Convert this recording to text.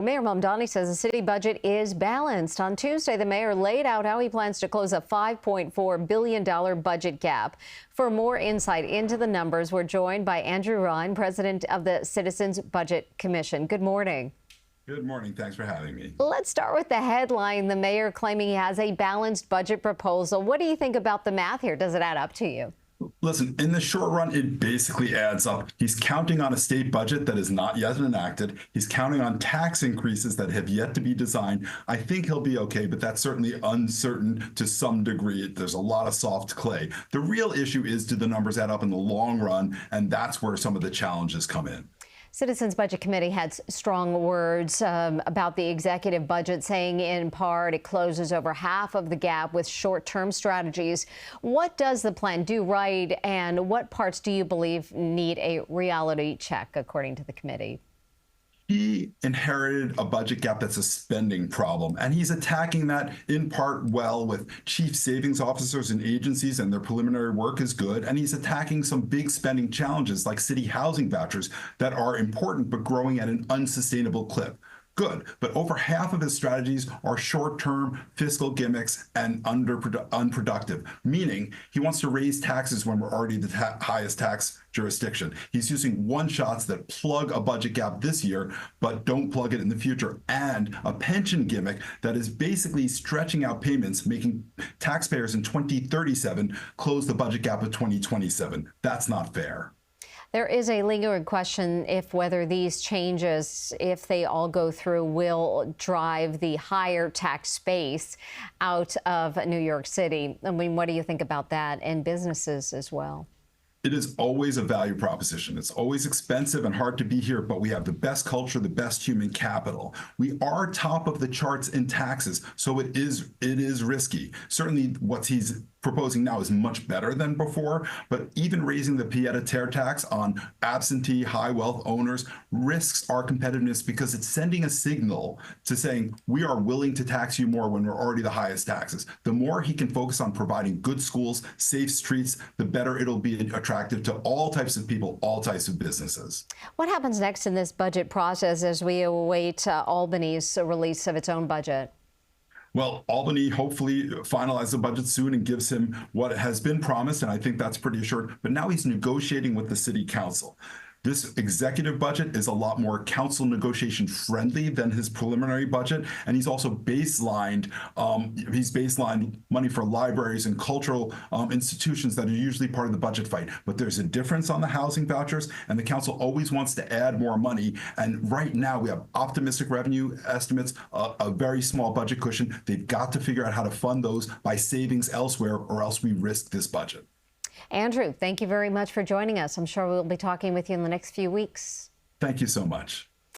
Mayor Mamdani says the city budget is balanced. On Tuesday, the mayor laid out how he plans to close a $5.4 billion budget gap. For more insight into the numbers, we're joined by Andrew Rein, president of the Citizens Budget Commission. Good morning. Good morning. Thanks for having me. Let's start with the headline. The mayor claiming he has a balanced budget proposal. What do you think about the math here? Does it add up to you? Listen, in the short run, it basically adds up. He's counting on a state budget that is not yet enacted. He's counting on tax increases that have yet to be designed. I think he'll be okay, but that's certainly uncertain to some degree. There's a lot of soft clay. The real issue is, do the numbers add up in the long run? And that's where some of the challenges come in. Citizens Budget Committee had strong words about the executive budget, saying in part it closes over half of the gap with short-term strategies. What does the plan do right, and what parts do you believe need a reality check, according to the committee? He inherited a budget gap that's a spending problem, and he's attacking that in part well with chief savings officers and agencies, and their preliminary work is good. And he's attacking some big spending challenges like city housing vouchers that are important but growing at an unsustainable clip. Good, but over half of his strategies are short-term fiscal gimmicks and unproductive, meaning he wants to raise taxes when we're already the highest tax jurisdiction. He's using one-shots that plug a budget gap this year, but don't plug it in the future, and a pension gimmick that is basically stretching out payments, making taxpayers in 2037 close the budget gap of 2027. That's not fair. There is a lingering question if whether these changes, if they all go through, will drive the higher tax base out of New York City. I mean, what do you think about that, and businesses as well? It is always a value proposition. It's always expensive and hard to be here, but we have the best culture, the best human capital. We are top of the charts in taxes, so it is risky. Certainly what he's proposing now is much better than before, but even raising the pied-à-terre tax on absentee high wealth owners risks our competitiveness, because it's sending a signal to saying we are willing to tax you more when we're already the highest taxes. The more he can focus on providing good schools, safe streets, the better it'll be attractive to all types of people, all types of businesses. What happens next in this budget process as we await Albany's release of its own budget? Well, Albany hopefully finalizes the budget soon and gives him what has been promised, and I think that's pretty assured. But now he's negotiating with the city council. This executive budget is a lot more council negotiation friendly than his preliminary budget, and he's also baselined money for libraries and cultural institutions that are usually part of the budget fight. But there's a difference on the housing vouchers, and the council always wants to add more money. And right now we have optimistic revenue estimates, a very small budget cushion. They've got to figure out how to fund those by savings elsewhere, or else we risk this budget. Andrew, thank you very much for joining us. I'm sure we'll be talking with you in the next few weeks. Thank you so much.